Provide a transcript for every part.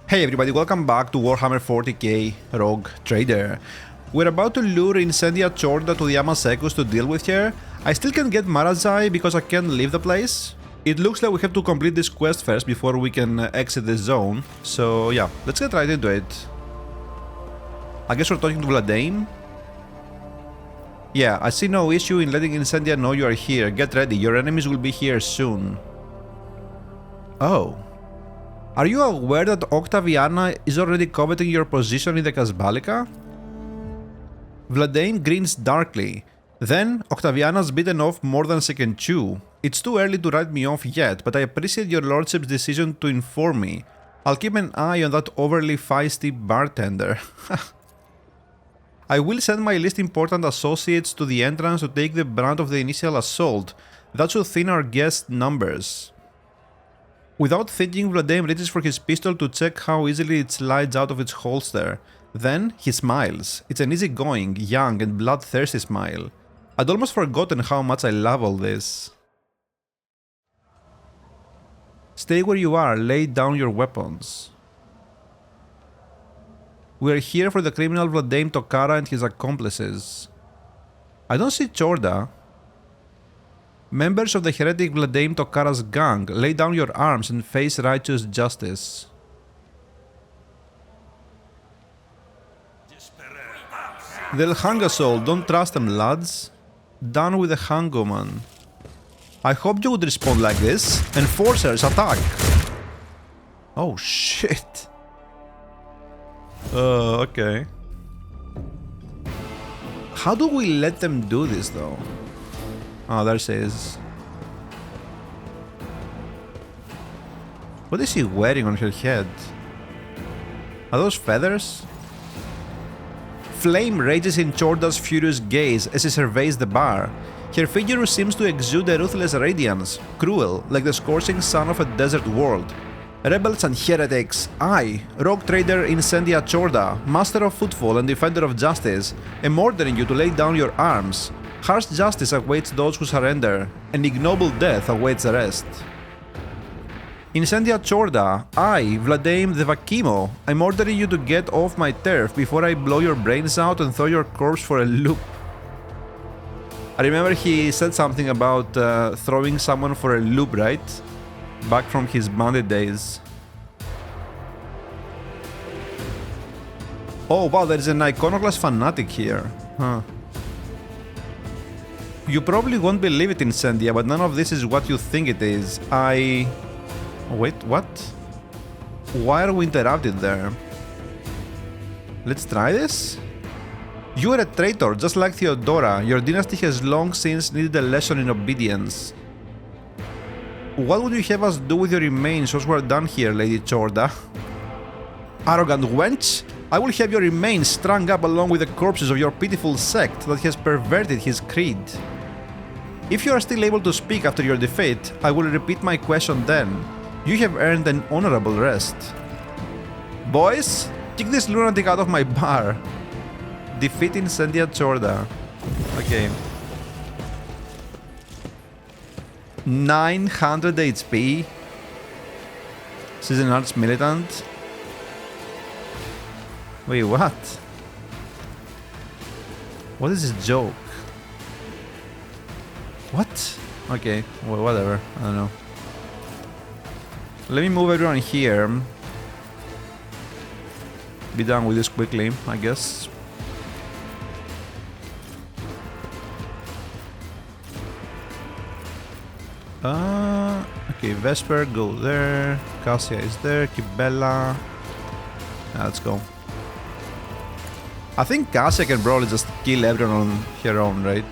Hey everybody, welcome back to Warhammer 40k Rogue Trader. We're about to lure Incendia Chorda to the Amasekus to deal with her. I still can't get Marazai because I can't leave the place. It looks like we have to complete this quest first before we can exit the zone. So yeah, let's get right into it. I guess we're talking to Vladane. Yeah, I see no issue in letting Incendia know you are here. Get ready, your enemies will be here soon. Oh. Are you aware that Octaviana is already coveting your position in the Kasbalika? Vladane grins darkly. Then, Octaviana's bitten off more than she can chew. It's too early to write me off yet, but I appreciate your lordship's decision to inform me. I'll keep an eye on that overly feisty bartender. I will send my least important associates to the entrance to take the brunt of the initial assault. That should thin our guest numbers. Without thinking, Vladane reaches for his pistol to check how easily it slides out of its holster. Then, he smiles. It's an easygoing, young and bloodthirsty smile. I'd almost forgotten how much I love all this. Stay where you are, lay down your weapons. We're here for the criminal Vladane Tokara and his accomplices. I don't see Chorda. Members of the heretic Vladane Tokara's gang, lay down your arms and face righteous justice. They'll hang us all, don't trust them, lads. Down with the hangwoman. I hope you would respond like this. Enforcers, attack! Oh shit. Okay. How do we let them do this though? Oh, there she is. What is she wearing on her head? Are those feathers? Flame rages in Chorda's furious gaze as she surveys the bar. Her figure seems to exude a ruthless radiance, cruel, like the scorching sun of a desert world. Rebels and heretics, I, rogue trader Incendia Chorda, master of footfall and defender of justice, am ordering you to lay down your arms. Harsh justice awaits those who surrender, and ignoble death awaits the rest. Incendia Chorda, I, Vladane the Vakimo, I'm ordering you to get off my turf before I blow your brains out and throw your corpse for a loop. I remember he said something about throwing someone for a loop, right? Back from his bandit days. Oh wow, there's an iconoclast fanatic here. Huh. You probably won't believe it, Incendia, but none of this is what you think it is. Wait, what? Why are we interrupted there? Let's try this? You are a traitor, just like Theodora. Your dynasty has long since needed a lesson in obedience. What would you have us do with your remains once we're done here, Lady Chorda? Arrogant wench! I will have your remains strung up along with the corpses of your pitiful sect that has perverted his creed. If you are still able to speak after your defeat, I will repeat my question then. You have earned an honorable rest. Boys, kick this lunatic out of my bar. Defeat Incendia Chorda. Okay. 900 HP. She's an arch militant. Wait, what? What is this joke? What? Okay, well, whatever. I don't know. Let me move everyone here. Be done with this quickly, I guess. Okay, Vesper, go there. Cassia is there. Kibella. Let's go. I think Cassia can probably just kill everyone on her own, right?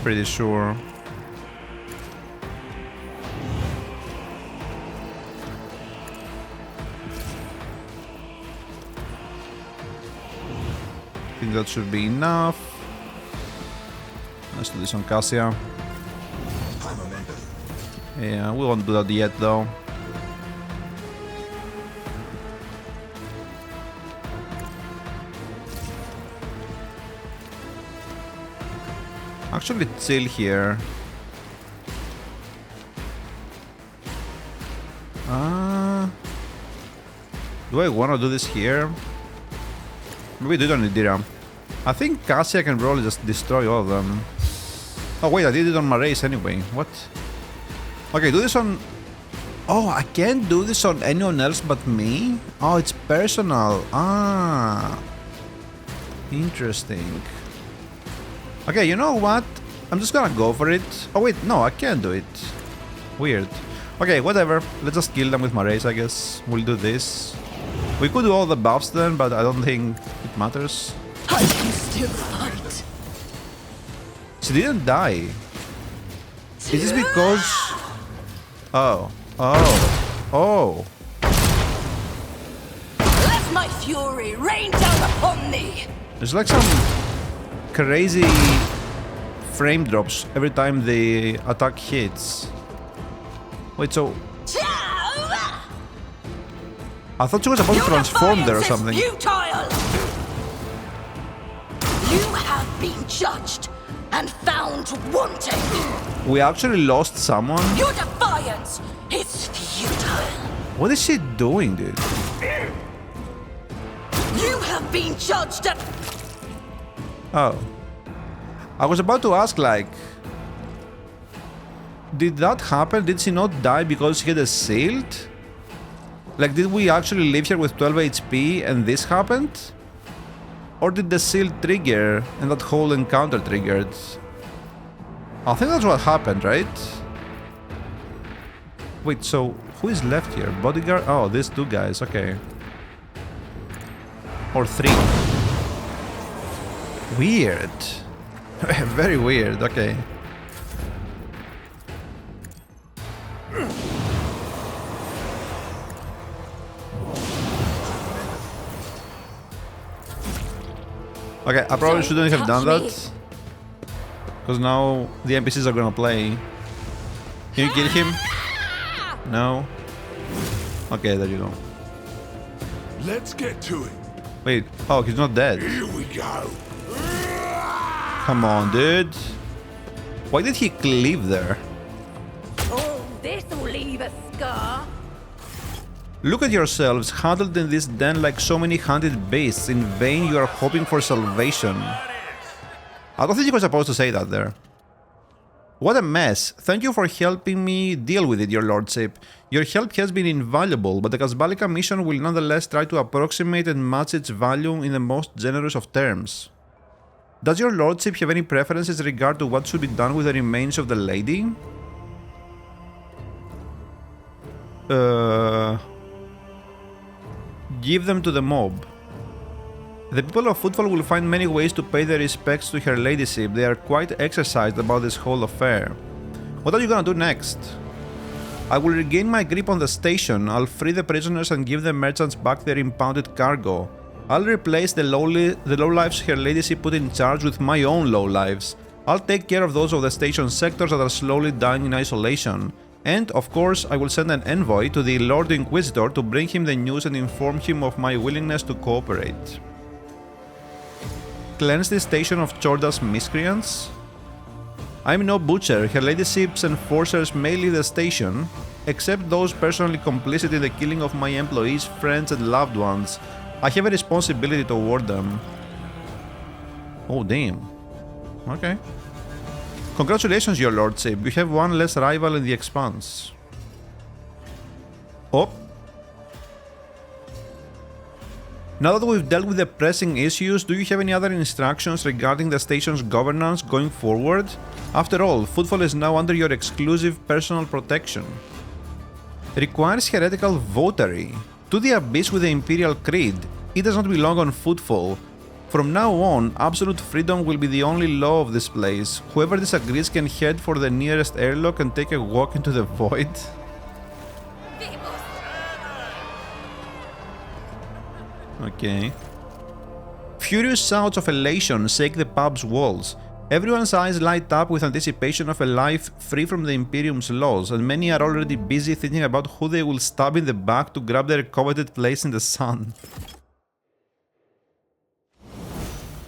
Pretty sure. I think that should be enough. Let's do this on Cassia. Yeah, we won't do that yet though. Actually chill here. Do I want to do this here? Maybe do it on India. I think Cassia can probably just destroy all of them. Oh wait, I did it on my race anyway. What? Okay, do this on... Oh, I can't do this on anyone else but me? Oh, it's personal. Ah. Interesting. Okay, you know what? I'm just gonna go for it. Oh wait, no, I can't do it. Weird. Okay, whatever. Let's just kill them with my race, I guess. We'll do this. We could do all the buffs then, but I don't think it matters. I can still fight. She didn't die. Is this because... Oh. Oh. Oh. Let my fury rain down upon thee. There's like some crazy frame drops every time the attack hits. Wait, so... I thought she was supposed to transform there or something. Futile. You have been judged and found wanting. We actually lost someone? Your defiance is futile. What is she doing, dude? You have been judged and... Oh. I was about to ask, like... Did that happen? Did she not die because she had a shield? Like, did we actually live here with 12 HP and this happened? Or did the shield trigger and that whole encounter triggered? I think that's what happened, right? Wait, so who is left here? Bodyguard? Oh, these two guys, okay. Or three. Weird. Very weird, okay. Okay, I probably shouldn't have done that. Because now the NPCs are gonna play. Can you kill him? No? Okay, there you go. Let's get to it. Wait, oh, he's not dead. Here we go. Come on, dude. Why did he cleave there? Oh, this'll leave a scar. Look at yourselves, huddled in this den like so many hunted beasts. In vain you are hoping for salvation. I don't think you were supposed to say that there. What a mess. Thank you for helping me deal with it, your lordship. Your help has been invaluable, but the Casbalica mission will nonetheless try to approximate and match its value in the most generous of terms. Does your lordship have any preferences in regard to what should be done with the remains of the lady? Give them to the mob. The people of Footfall will find many ways to pay their respects to her ladyship. They are quite exercised about this whole affair. What are you gonna do next? I will regain my grip on the station. I'll free the prisoners and give the merchants back their impounded cargo. I'll replace the lowlives her ladyship put in charge with my own lowlives. I'll take care of those of the station sectors that are slowly dying in isolation. And, of course, I will send an envoy to the Lord Inquisitor to bring him the news and inform him of my willingness to cooperate. Cleanse the station of Chorda's miscreants? I'm no butcher. Her ladyship's enforcers may leave the station, except those personally complicit in the killing of my employees, friends and loved ones. I have a responsibility toward them. Oh, damn. Okay. Congratulations, your lordship. You have one less rival in the Expanse. Oh. Now that we've dealt with the pressing issues, do you have any other instructions regarding the station's governance going forward? After all, Footfall is now under your exclusive personal protection. Requires heretical votary. To the abyss with the Imperial Creed. It does not belong on Footfall. From now on, absolute freedom will be the only law of this place. Whoever disagrees can head for the nearest airlock and take a walk into the void. Okay. Furious shouts of elation shake the pub's walls. Everyone's eyes light up with anticipation of a life free from the Imperium's laws, and many are already busy thinking about who they will stab in the back to grab their coveted place in the sun.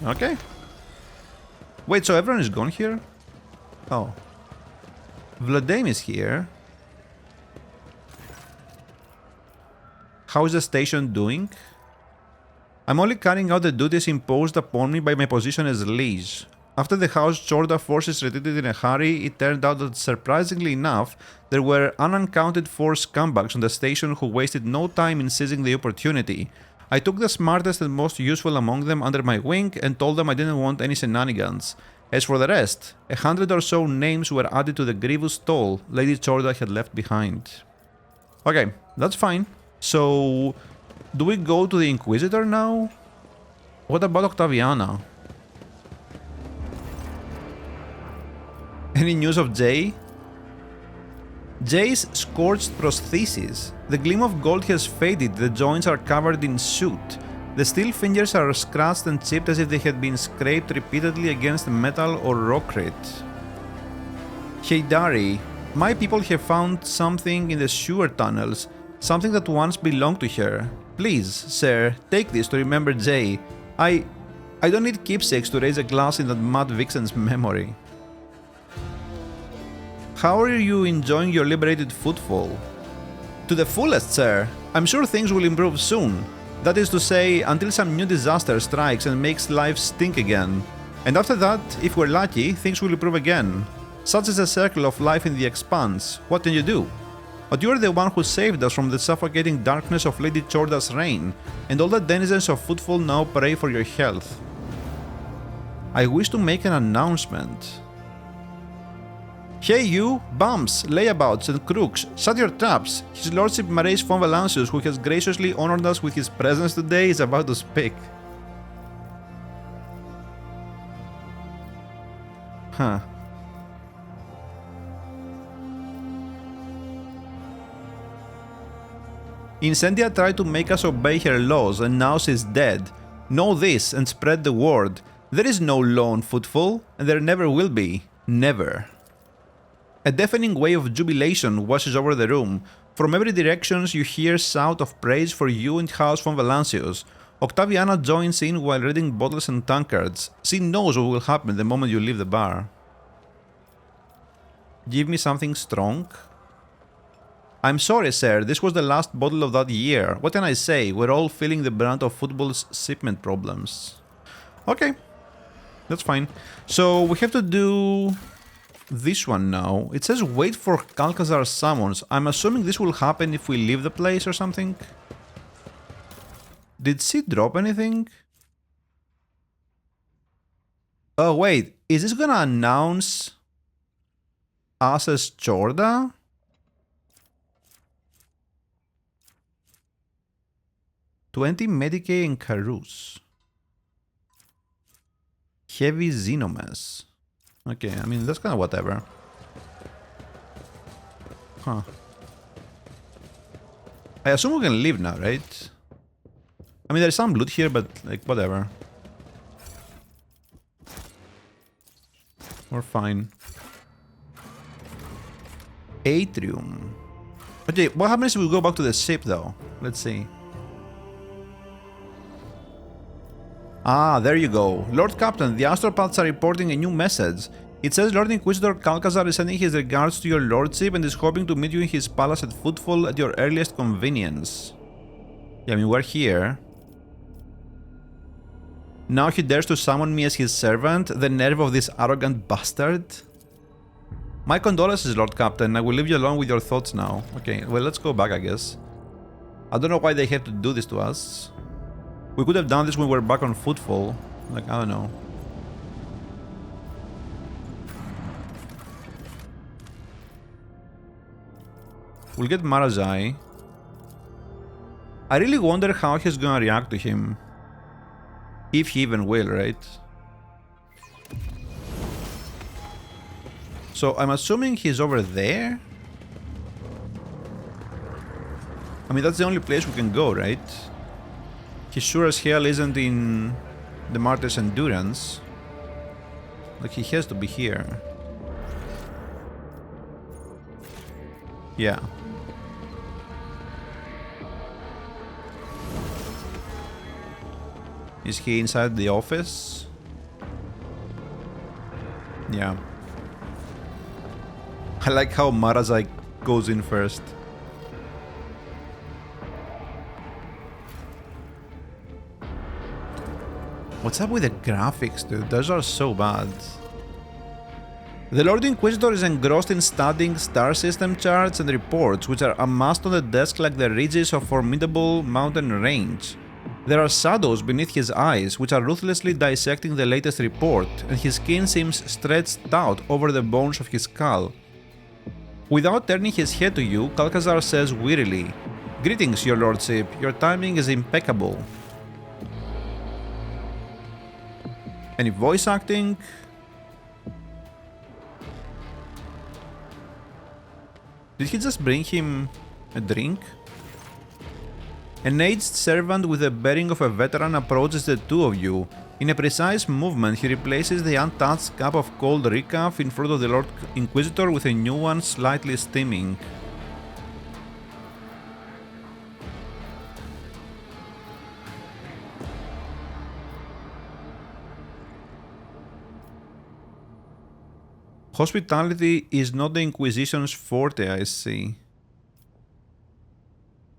Okay. Wait, so everyone is gone here? Oh. Vladimir is here. How is the station doing? I'm only carrying out the duties imposed upon me by my position as liege. After the house Chorda forces retreated in a hurry, it turned out that surprisingly enough, there were unaccounted for scumbags on the station who wasted no time in seizing the opportunity. I took the smartest and most useful among them under my wing and told them I didn't want any shenanigans. As for the rest, 100 or so names were added to the grievous toll Lady Chorda had left behind. Okay, that's fine. So, do we go to the Inquisitor now? What about Octaviana? Any news of Jay? Jay's scorched prosthesis. The gleam of gold has faded, the joints are covered in soot. The steel fingers are scratched and chipped as if they had been scraped repeatedly against metal or rockrit. Hey Dari, my people have found something in the sewer tunnels, something that once belonged to her. Please, sir, take this to remember Jay. I don't need keepsakes to raise a glass in that mad vixen's memory. How are you enjoying your liberated footfall? To the fullest, sir. I'm sure things will improve soon. That is to say, until some new disaster strikes and makes life stink again. And after that, if we're lucky, things will improve again. Such is the circle of life in the Expanse. What can you do? But you are the one who saved us from the suffocating darkness of Lady Chorda's reign, and all the denizens of Footfall now pray for your health. I wish to make an announcement. Hey you, bumps, layabouts and crooks, shut your traps. His Lordship Marace von Valancius, who has graciously honored us with his presence today, is about to speak. Huh. Incendia tried to make us obey her laws and now she's dead. Know this and spread the word. There is no law on Footfall, and there never will be. Never. A deafening wave of jubilation washes over the room. From every direction you hear shout of praise for you and House von Valancius. Octaviana joins in while reading bottles and tankards. She knows what will happen the moment you leave the bar. Give me something strong? I'm sorry, sir, this was the last bottle of that year. What can I say? We're all feeling the brunt of Football's shipment problems. Okay, that's fine. So we have to do this one now. It says wait for Calcazar summons. I'm assuming this will happen if we leave the place or something. Did she drop anything? Oh wait, is this gonna announce us as Chorda? $20 Medicae and Carus. Heavy Xenomass. Okay, I mean, that's kind of whatever. Huh. I assume we can leave now, right? I mean, there's some loot here, but, like, whatever. We're fine. Atrium. Okay, what happens if we go back to the ship, though? Let's see. Ah, there you go. Lord Captain, the astropaths are reporting a new message. It says Lord Inquisitor Calcazar is sending his regards to your lordship and is hoping to meet you in his palace at Footfall at your earliest convenience. Yeah, I mean, we're here. Now he dares to summon me as his servant? The nerve of this arrogant bastard? My condolences, Lord Captain. I will leave you alone with your thoughts now. Okay, well, let's go back, I guess. I don't know why they have to do this to us. We could have done this when we were back on Footfall. Like, I don't know. We'll get Marazai. I really wonder how he's gonna react to him. If he even will, right? So I'm assuming he's over there? I mean, that's the only place we can go, right? He sure as hell isn't in the Martyr's Endurance. Like, he has to be here. Yeah. Is he inside the office? Yeah. I like how Marazai goes in first. What's up with the graphics, dude? Those are so bad. The Lord Inquisitor is engrossed in studying star system charts and reports, which are amassed on the desk like the ridges of formidable mountain range. There are shadows beneath his eyes, which are ruthlessly dissecting the latest report, and his skin seems stretched out over the bones of his skull. Without turning his head to you, Calcazar says wearily, "Greetings, your lordship. Your timing is impeccable." Any voice acting? Did he just bring him a drink? An aged servant with the bearing of a veteran approaches the two of you. In a precise movement, he replaces the untouched cup of cold recaf in front of the Lord Inquisitor with a new one slightly steaming. Hospitality is not the Inquisition's forte, I see.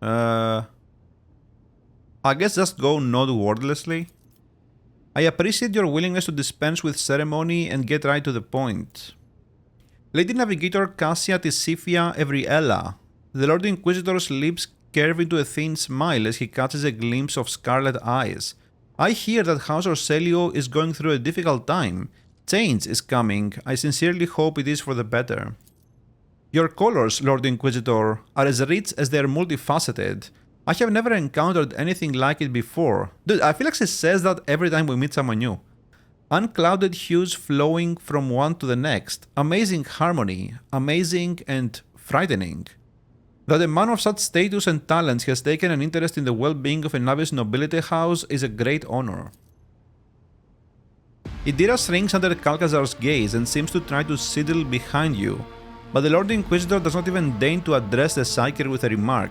I guess just go not wordlessly. I appreciate your willingness to dispense with ceremony and get right to the point. Lady Navigator Cassia Tisifia Evriella. The Lord Inquisitor's lips curve into a thin smile as he catches a glimpse of scarlet eyes. I hear that House Orselio is going through a difficult time. Change is coming. I sincerely hope it is for the better. Your colors, Lord Inquisitor, are as rich as they are multifaceted. I have never encountered anything like it before. Dude, I feel like she says that every time we meet someone new. Unclouded hues flowing from one to the next. Amazing harmony. Amazing and frightening. That a man of such status and talents has taken an interest in the well-being of a Navis nobility house is a great honor. Idira shrinks under Calcazar's gaze and seems to try to sidle behind you, but the Lord Inquisitor does not even deign to address the Psyker with a remark.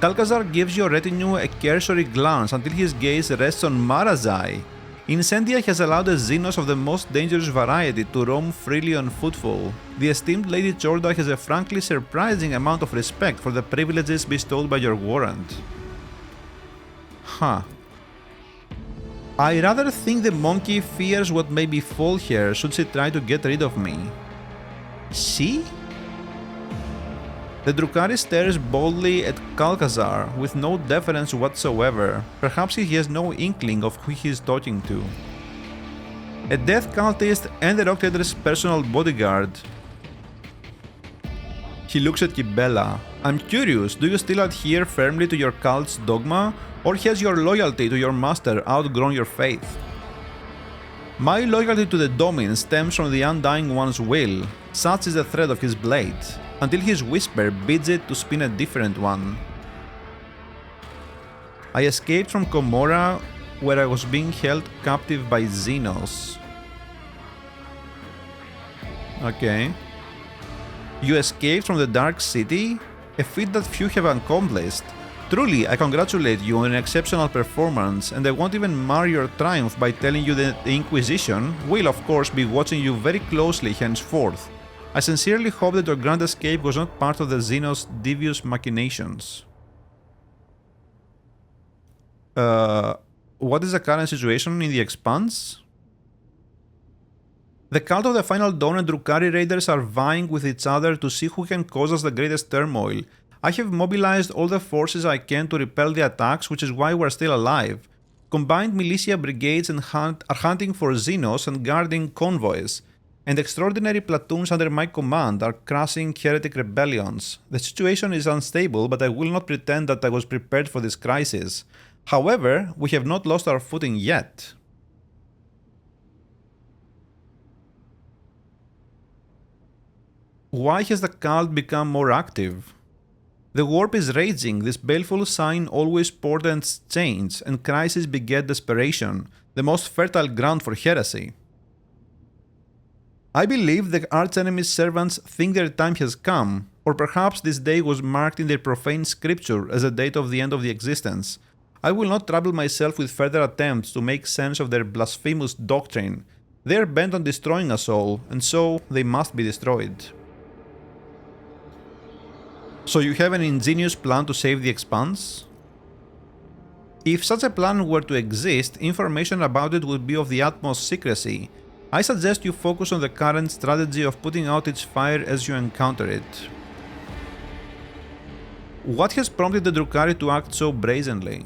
Calcazar gives your retinue a cursory glance until his gaze rests on Mara's eye. Incendia has allowed a Xenos of the most dangerous variety to roam freely on footfall. The esteemed Lady Chorda has a frankly surprising amount of respect for the privileges bestowed by your warrant. Huh. I rather think the monkey fears what may befall her should she try to get rid of me. She? The Drukhari stares boldly at Calcazar with no deference whatsoever. Perhaps he has no inkling of who he is talking to. A death cultist and the Rock Trader's personal bodyguard. He looks at Kibela. I'm curious, do you still adhere firmly to your cult's dogma, or has your loyalty to your master outgrown your faith? My loyalty to the Domin stems from the Undying One's will, such is the thread of his blade, until his whisper bids it to spin a different one. I escaped from Komora, where I was being held captive by Xenos. Okay. You escaped from the Dark City? A feat that few have accomplished. Truly, I congratulate you on an exceptional performance, and I won't even mar your triumph by telling you that the Inquisition will of course be watching you very closely henceforth. I sincerely hope that your grand escape was not part of the Xenos' devious machinations. What is the current situation in the Expanse? The cult of the Final Dawn and Drukhari raiders are vying with each other to see who can cause us the greatest turmoil. I have mobilized all the forces I can to repel the attacks, which is why we're still alive. Combined militia brigades are hunting for Xenos and guarding convoys, and extraordinary platoons under my command are crushing heretic rebellions. The situation is unstable, but I will not pretend that I was prepared for this crisis. However, we have not lost our footing yet. Why has the cult become more active? The warp is raging, this baleful sign always portends change, and crisis beget desperation, the most fertile ground for heresy. I believe the archenemy's servants think their time has come, or perhaps this day was marked in their profane scripture as the date of the end of the existence. I will not trouble myself with further attempts to make sense of their blasphemous doctrine. They are bent on destroying us all, and so they must be destroyed. So you have an ingenious plan to save the Expanse? If such a plan were to exist, information about it would be of the utmost secrecy. I suggest you focus on the current strategy of putting out its fire as you encounter it. What has prompted the Drukhari to act so brazenly?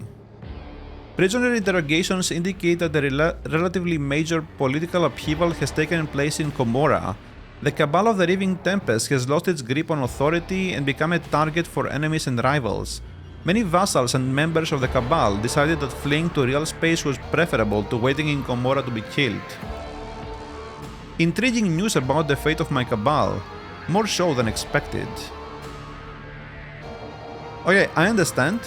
Prisoner interrogations indicate that a relatively major political upheaval has taken place in Comora. The Cabal of the Riving Tempest has lost its grip on authority and become a target for enemies and rivals. Many vassals and members of the Cabal decided that fleeing to real space was preferable to waiting in Comora to be killed. Intriguing news about the fate of my Cabal, more so than expected. Okay, I understand.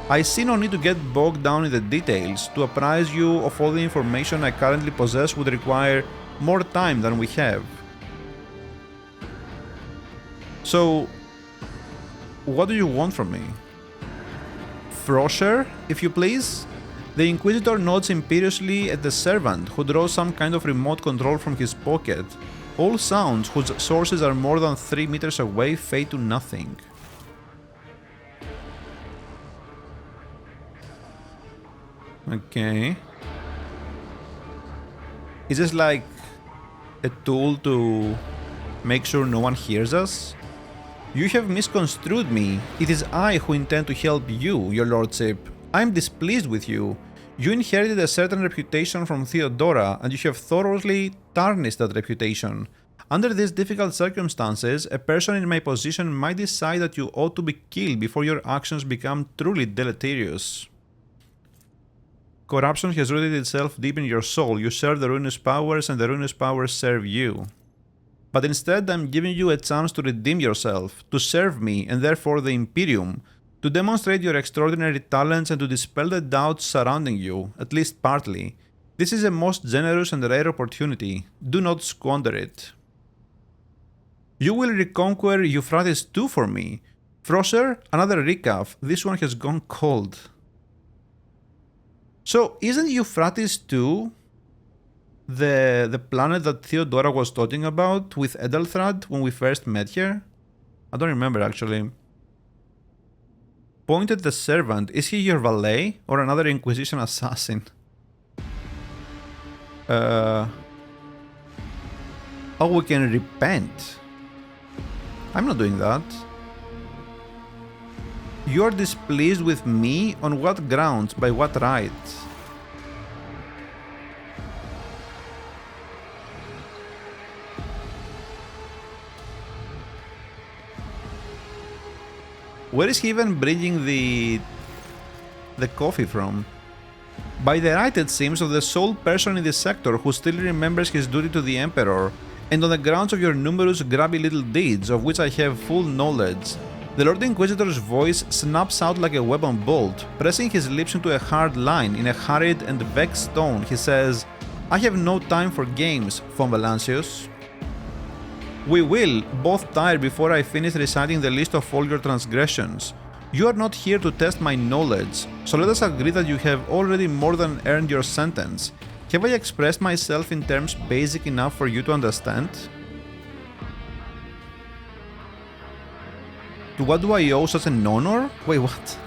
I see no need to get bogged down in the details. To apprise you of all the information I currently possess would require more time than we have. So, what do you want from me? Frosher, if you please? The Inquisitor nods imperiously at the servant, who draws some kind of remote control from his pocket. All sounds whose sources are more than 3 meters away fade to nothing. Okay. Is this like a tool to make sure no one hears us? You have misconstrued me. It is I who intend to help you, your lordship. I am displeased with you. You inherited a certain reputation from Theodora, and you have thoroughly tarnished that reputation. Under these difficult circumstances, a person in my position might decide that you ought to be killed before your actions become truly deleterious. Corruption has rooted itself deep in your soul. You serve the ruinous powers, and the ruinous powers serve you. But instead, I'm giving you a chance to redeem yourself, to serve me, and therefore the Imperium, to demonstrate your extraordinary talents and to dispel the doubts surrounding you, at least partly. This is a most generous and rare opportunity. Do not squander it. You will reconquer Euphrates II for me. Frosser, another recap. This one has gone cold. So, isn't Euphrates II the planet that Theodora was talking about with Edelthrad when we first met her? I don't remember actually. Point at the servant. Is he your valet or another Inquisition assassin? Oh, we can repent. I'm not doing that. You are displeased with me? On what grounds? By what right? Where is he even bringing the coffee from? By the right, it seems, of the sole person in this sector who still remembers his duty to the Emperor, and on the grounds of your numerous grubby little deeds, of which I have full knowledge. The Lord Inquisitor's voice snaps out like a weapon bolt. Pressing his lips into a hard line, in a hurried and vexed tone, he says, I have no time for games, Von Valancius. We will both tire before I finish reciting the list of all your transgressions. You are not here to test my knowledge, so let us agree that you have already more than earned your sentence. Have I expressed myself in terms basic enough for you to understand? To what do I owe such an honor? Wait, what?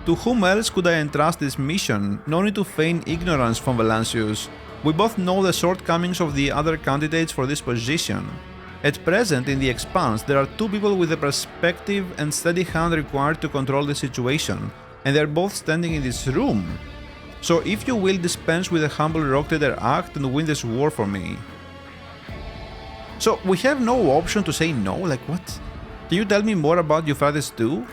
To whom else could I entrust this mission? No need to feign ignorance, Von Valancius. We both know the shortcomings of the other candidates for this position. At present, in the Expanse, there are two people with the perspective and steady hand required to control the situation, and they are both standing in this room. So if you will dispense with a humble rock trader act and win this war for me. So we have no option to say no? Like what? Can you tell me more about Euphrates II?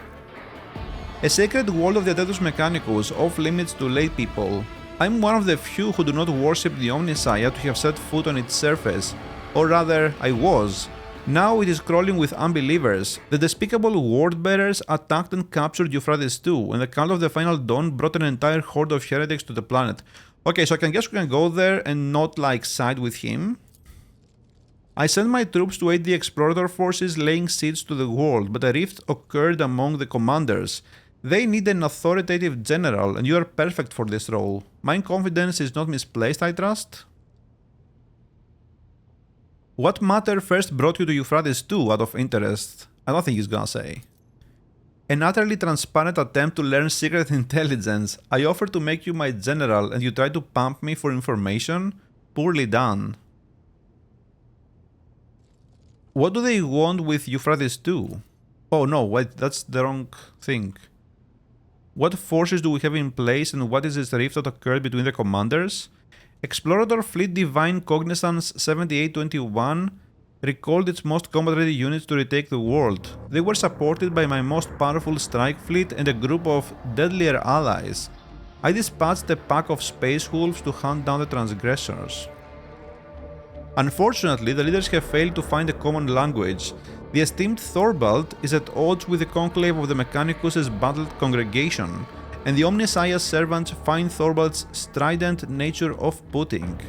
A sacred world of the Adeptus Mechanicus, off limits to lay people. I'm one of the few who do not worship the Omnisaya to have set foot on its surface. Or rather, I was. Now it is crawling with unbelievers. The despicable word-bearers attacked and captured Euphrates II, and the Cult of the Final Dawn brought an entire horde of heretics to the planet. Okay, so I can guess we can go there and not like side with him. I sent my troops to aid the explorator forces laying siege to the world, but a rift occurred among the commanders. They need an authoritative general, and you are perfect for this role. My confidence is not misplaced, I trust? What matter first brought you to Euphrates II out of interest? I don't think he's gonna say. An utterly transparent attempt to learn secret intelligence. I offer to make you my general and you try to pump me for information? Poorly done. What do they want with Euphrates II? Oh no, wait, that's the wrong thing. What forces do we have in place and what is this rift that occurred between the commanders? Explorator Fleet Divine Cognizance 7821 recalled its most combat-ready units to retake the world. They were supported by my most powerful strike fleet and a group of deadlier allies. I dispatched a pack of space wolves to hunt down the transgressors. Unfortunately, the leaders have failed to find a common language. The esteemed Thorvald is at odds with the conclave of the Mechanicus' battled congregation, and the Omniscia's servants find Thorvald's strident nature off-putting.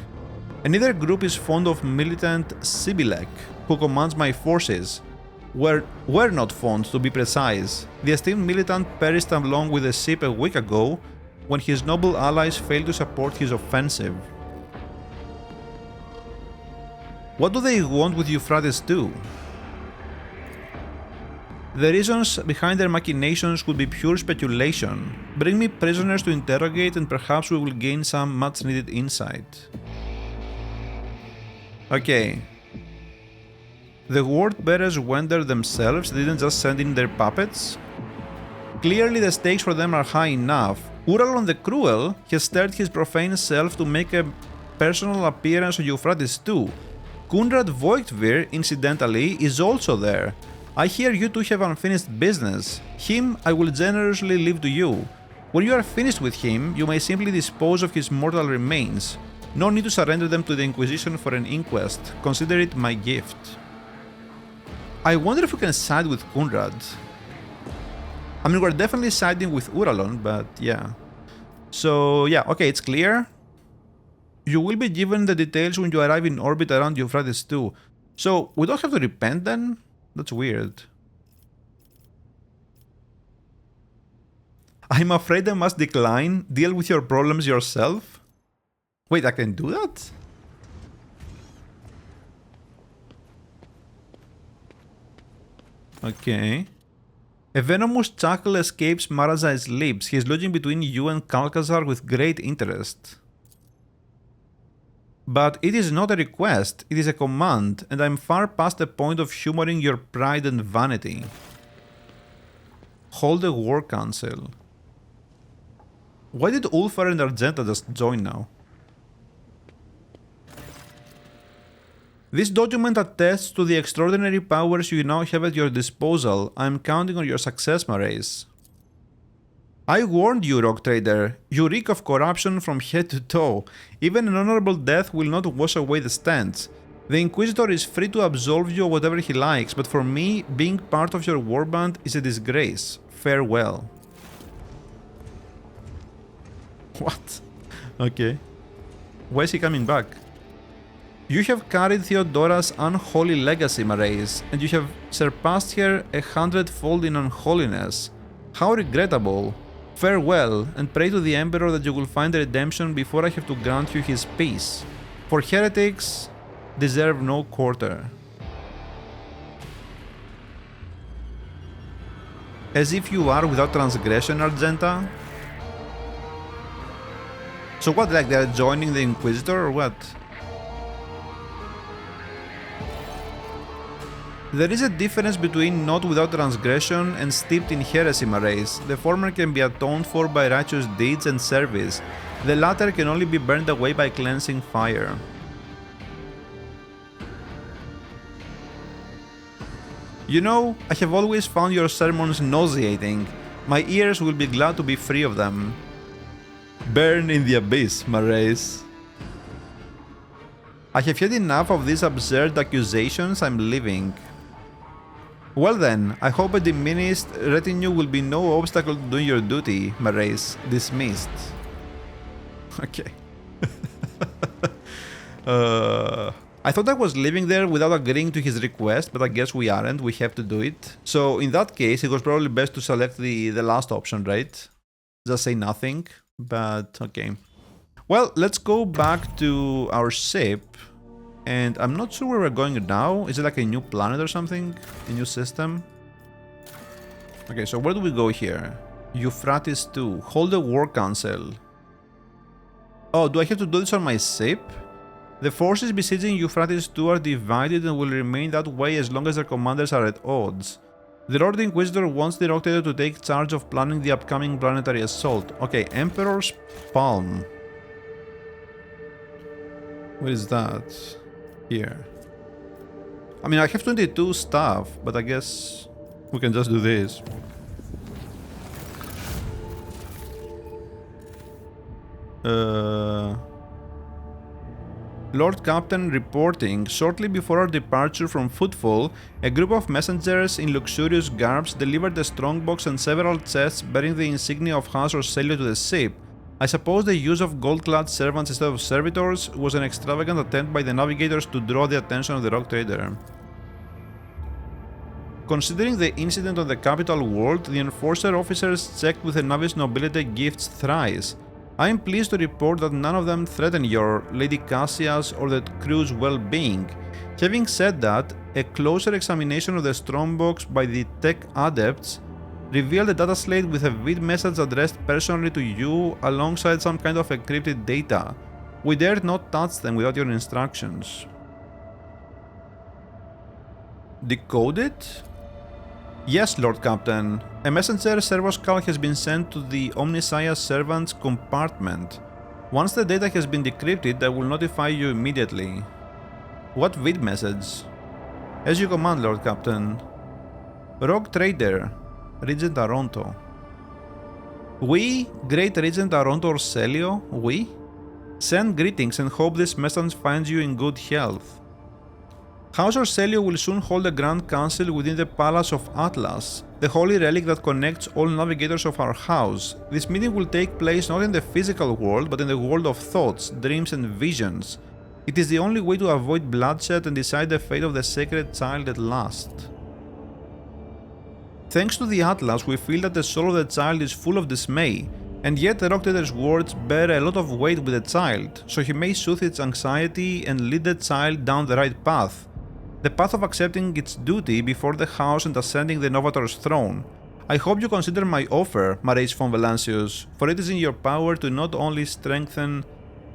And neither group is fond of militant Sibilek, who commands my forces. Were not fond, to be precise. The esteemed militant perished along with the ship a week ago, when his noble allies failed to support his offensive. What do they want with Euphrates II? The reasons behind their machinations could be pure speculation. Bring me prisoners to interrogate and perhaps we will gain some much needed insight. Okay. The word bearers went there themselves, they didn't just send in their puppets? Clearly the stakes for them are high enough. Uralon the Cruel has stirred his profane self to make a personal appearance on Euphrates II. Kunrad Voigtvir, incidentally, is also there. I hear you two have unfinished business. Him I will generously leave to you. When you are finished with him, you may simply dispose of his mortal remains. No need to surrender them to the Inquisition for an inquest. Consider it my gift. I wonder if we can side with Kunrad. I mean, we're definitely siding with Uralon, but yeah. So yeah, okay, it's clear. You will be given the details when you arrive in orbit around Euphrates II. So, we don't have to repent then? That's weird. I'm afraid I must decline. Deal with your problems yourself? Wait, I can do that? Okay. A venomous chuckle escapes Marazai's lips. He is lodging between you and Kalkazar with great interest. But it is not a request, it is a command, and I'm far past the point of humoring your pride and vanity. Hold a war council. Why did Ulfar and Argenta just join now? This document attests to the extraordinary powers you now have at your disposal. I'm counting on your success, Mrayse. I warned you, Rock Trader. You reek of corruption from head to toe. Even an honorable death will not wash away the stench. The Inquisitor is free to absolve you of whatever he likes, but for me, being part of your warband is a disgrace. Farewell. What? Okay. Why is he coming back? You have carried Theodora's unholy legacy, Mrayse, and you have surpassed her 100-fold in unholiness. How regrettable. Farewell, and pray to the Emperor that you will find redemption before I have to grant you his peace. For heretics deserve no quarter. As if you are without transgression, Argenta? So what, like they're joining the Inquisitor or what? There is a difference between not without transgression and steeped in heresy, Mrayse. The former can be atoned for by righteous deeds and service. The latter can only be burned away by cleansing fire. You know, I have always found your sermons nauseating. My ears will be glad to be free of them. Burn in the abyss, Mrayse. I have had enough of these absurd accusations. I'm leaving. Well then, I hope a diminished retinue will be no obstacle to doing your duty, Mrayse. Dismissed. Okay. I thought I was leaving there without agreeing to his request, but I guess we aren't. We have to do it. So in that case, it was probably best to select the last option, right? Just say nothing, but okay. Well, let's go back to our ship. And I'm not sure where we're going now. Is it like a new planet or something? A new system? Okay, so where do we go here? Euphrates 2. Hold the War Council. Oh, do I have to do this on my ship? The forces besieging Euphrates 2 are divided and will remain that way as long as their commanders are at odds. The Lord Inquisitor wants the Rock Trader to take charge of planning the upcoming planetary assault. Okay, Emperor's Palm. What is that? Here. I mean, I have 22 stuff, but I guess we can just do this. Lord Captain reporting, shortly before our departure from Footfall, a group of messengers in luxurious garbs delivered a strongbox and several chests bearing the insignia of House Orselio to the ship. I suppose the use of gold-clad servants instead of servitors was an extravagant attempt by the navigators to draw the attention of the Rock Trader. Considering the incident on the capital world, the Enforcer officers checked with the Navis nobility gifts thrice. I am pleased to report that none of them threaten your Lady Cassia's or the crew's well-being. Having said that, a closer examination of the strongbox by the tech adepts revealed a data slate with a vid message addressed personally to you alongside some kind of encrypted data. We dared not touch them without your instructions. Decoded? Yes, Lord Captain. A messenger servoscal has been sent to the Omniscience servant's compartment. Once the data has been decrypted, I will notify you immediately. What vid message? As you command, Lord Captain. Rogue Trader, Regent Aronto. We, Great Regent Aronto Orselio, we? Send greetings and hope this message finds you in good health. House Orselio will soon hold a Grand Council within the Palace of Atlas, the holy relic that connects all navigators of our house. This meeting will take place not in the physical world, but in the world of thoughts, dreams and visions. It is the only way to avoid bloodshed and decide the fate of the sacred child at last. Thanks to the Atlas, we feel that the soul of the child is full of dismay, and yet the Rock Trader's words bear a lot of weight with the child, so he may soothe its anxiety and lead the child down the right path. The path of accepting its duty before the house and ascending the Novator's throne. I hope you consider my offer, Marais von Valancius, for it is in your power to not only strengthen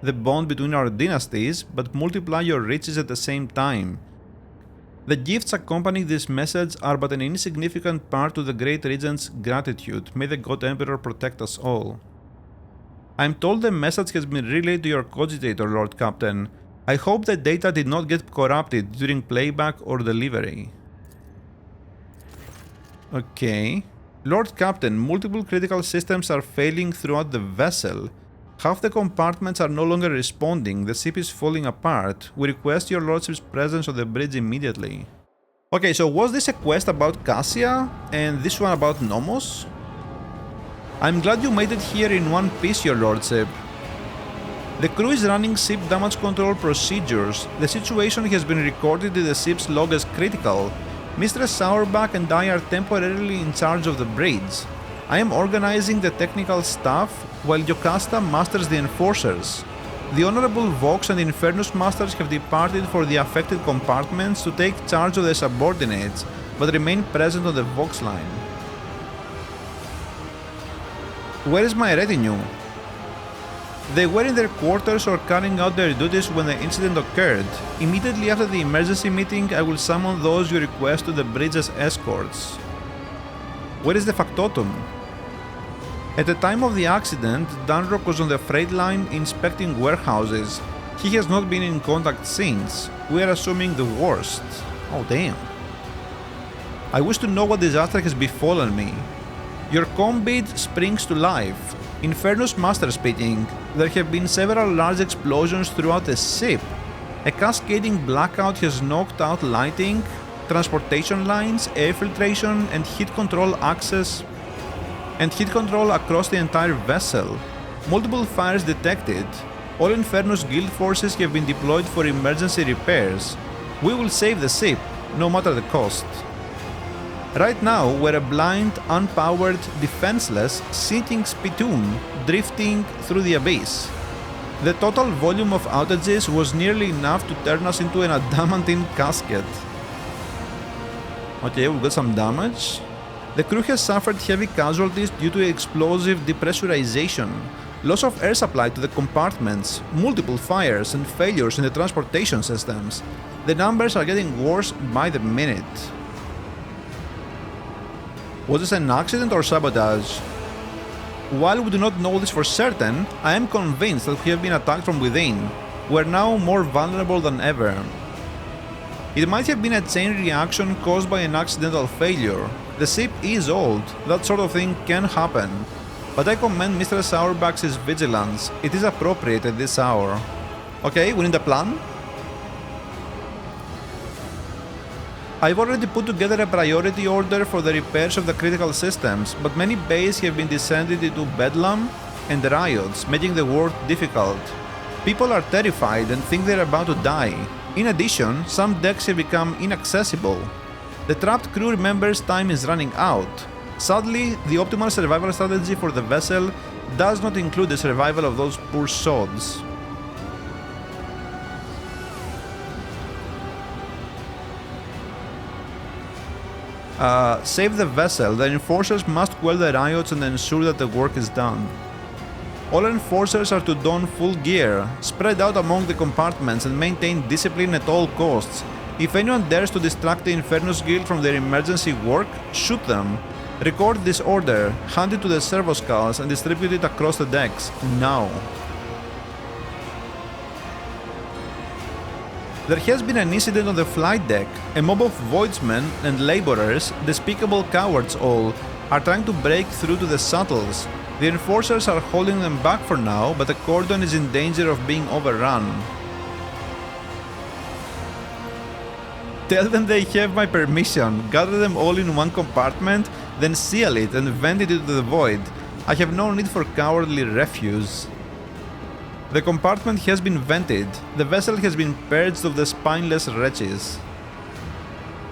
the bond between our dynasties, but multiply your riches at the same time. The gifts accompanying this message are but an insignificant part to the Great Regent's gratitude. May the God Emperor protect us all. I am told the message has been relayed to your cogitator, Lord Captain. I hope the data did not get corrupted during playback or delivery. Okay. Lord Captain, multiple critical systems are failing throughout the vessel. Half the compartments are no longer responding, the ship is falling apart. We request your lordship's presence on the bridge immediately. Okay, so was this a quest about Cassia, and this one about Nomos? I'm glad you made it here in one piece, your lordship. The crew is running ship damage control procedures. The situation has been recorded in the ship's log as critical. Mistress Sourback and I are temporarily in charge of the bridge. I am organizing the technical staff, while Yocasta masters the enforcers. The Honorable Vox and Infernus Masters have departed for the affected compartments to take charge of the subordinates, but remain present on the Vox line. Where is my retinue? They were in their quarters or carrying out their duties when the incident occurred. Immediately after the emergency meeting, I will summon those you request to the bridge as escorts. Where is the factotum? At the time of the accident, Danrock was on the freight line inspecting warehouses. He has not been in contact since. We are assuming the worst. Oh damn. I wish to know what disaster has befallen me. Your comm bead springs to life. Infernus Master speaking. There have been several large explosions throughout the ship. A cascading blackout has knocked out lighting, transportation lines, air filtration, and heat control across the entire vessel. Multiple fires detected. All Infernus guild forces have been deployed for emergency repairs. We will save the ship, no matter the cost. Right now, we're a blind, unpowered, defenseless, sinking spittoon drifting through the abyss. The total volume of outages was nearly enough to turn us into an adamantine casket. Okay, we got some damage. The crew has suffered heavy casualties due to explosive depressurization, loss of air supply to the compartments, multiple fires and failures in the transportation systems. The numbers are getting worse by the minute. Was this an accident or sabotage? While we do not know this for certain, I am convinced that we have been attacked from within. We are now more vulnerable than ever. It might have been a chain reaction caused by an accidental failure. The ship is old, that sort of thing can happen. But I commend Mr. Sourback's vigilance. It is appropriate at this hour. Okay, we need a plan. I've already put together a priority order for the repairs of the critical systems, but many bays have been descended into bedlam and riots, making the work difficult. People are terrified and think they're about to die. In addition, some decks have become inaccessible. The trapped crew remembers time is running out. Sadly, the optimal survival strategy for the vessel does not include the survival of those poor sods. Save the vessel. The enforcers must quell the riots and ensure that the work is done. All enforcers are to don full gear, spread out among the compartments and maintain discipline at all costs. If anyone dares to distract the Infernus Guild from their emergency work, shoot them. Record this order, hand it to the servo skulls and distribute it across the decks, now. There has been an incident on the flight deck. A mob of voidsmen and laborers, despicable cowards all, are trying to break through to the shuttles. The enforcers are holding them back for now, but the cordon is in danger of being overrun. Tell them they have my permission, gather them all in one compartment, then seal it and vent it into the void. I have no need for cowardly refuse. The compartment has been vented. The vessel has been purged of the spineless wretches.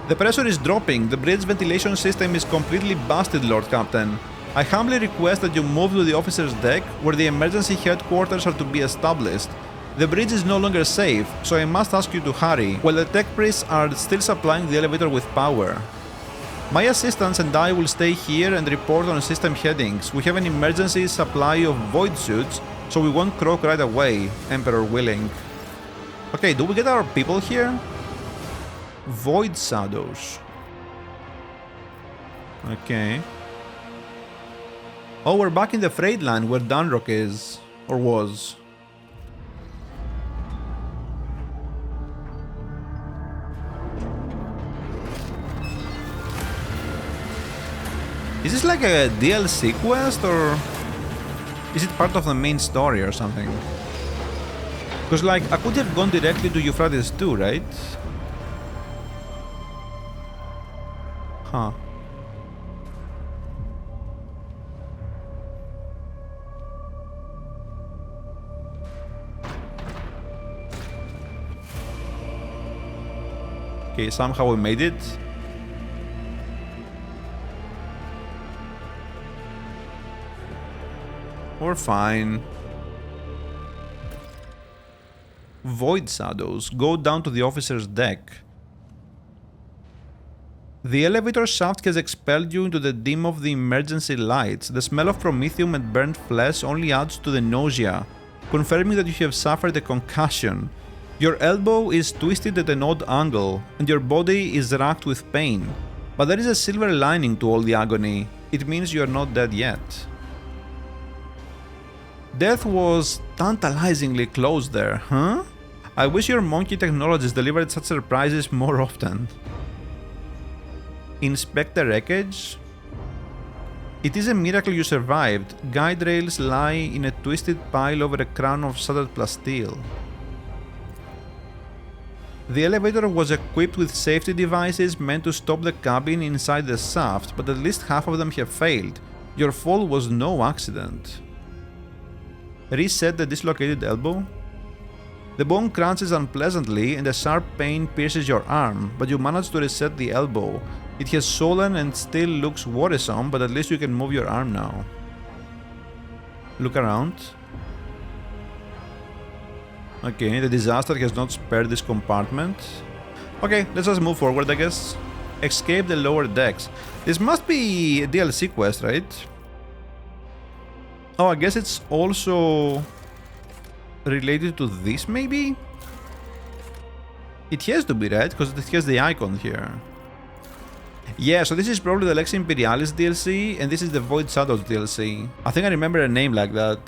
The pressure is dropping. The bridge ventilation system is completely busted, Lord Captain. I humbly request that you move to the officer's deck, where the emergency headquarters are to be established. The bridge is no longer safe, so I must ask you to hurry, while the tech priests are still supplying the elevator with power. My assistants and I will stay here and report on system headings. We have an emergency supply of void suits, so we won't croak right away, Emperor willing. Okay, do we get our people here? Void shadows. Okay. Oh, we're back in the freight line where Dunrock is. Or was. Is this like a DLC quest, or is it part of the main story or something? Because like, I could have gone directly to Euphrates 2, right? Huh. Okay, somehow we made it. We're fine. Void shadows. Go down to the officer's deck. The elevator shaft has expelled you into the dim of the emergency lights. The smell of promethium and burnt flesh only adds to the nausea, confirming that you have suffered a concussion. Your elbow is twisted at an odd angle, and your body is racked with pain. But there is a silver lining to all the agony. It means you are not dead yet. Death was tantalizingly close there, huh? I wish your monkey technologies delivered such surprises more often. Inspect the wreckage. It is a miracle you survived. Guide rails lie in a twisted pile over a crown of shattered plasteel. The elevator was equipped with safety devices meant to stop the cabin inside the shaft, but at least half of them have failed. Your fall was no accident. Reset the dislocated elbow. The bone crunches unpleasantly and a sharp pain pierces your arm, but you manage to reset the elbow. It has swollen and still looks worrisome, but at least you can move your arm now. Look around. Okay, the disaster has not spared this compartment. Okay, let's just move forward, I guess. Escape the lower decks. This must be a DLC quest, right? Oh, I guess it's also related to this, maybe? It has to be, right? Because it has the icon here. Yeah, so this is probably the Lex Imperialis DLC, and this is the Void Shadows DLC. I think I remember a name like that.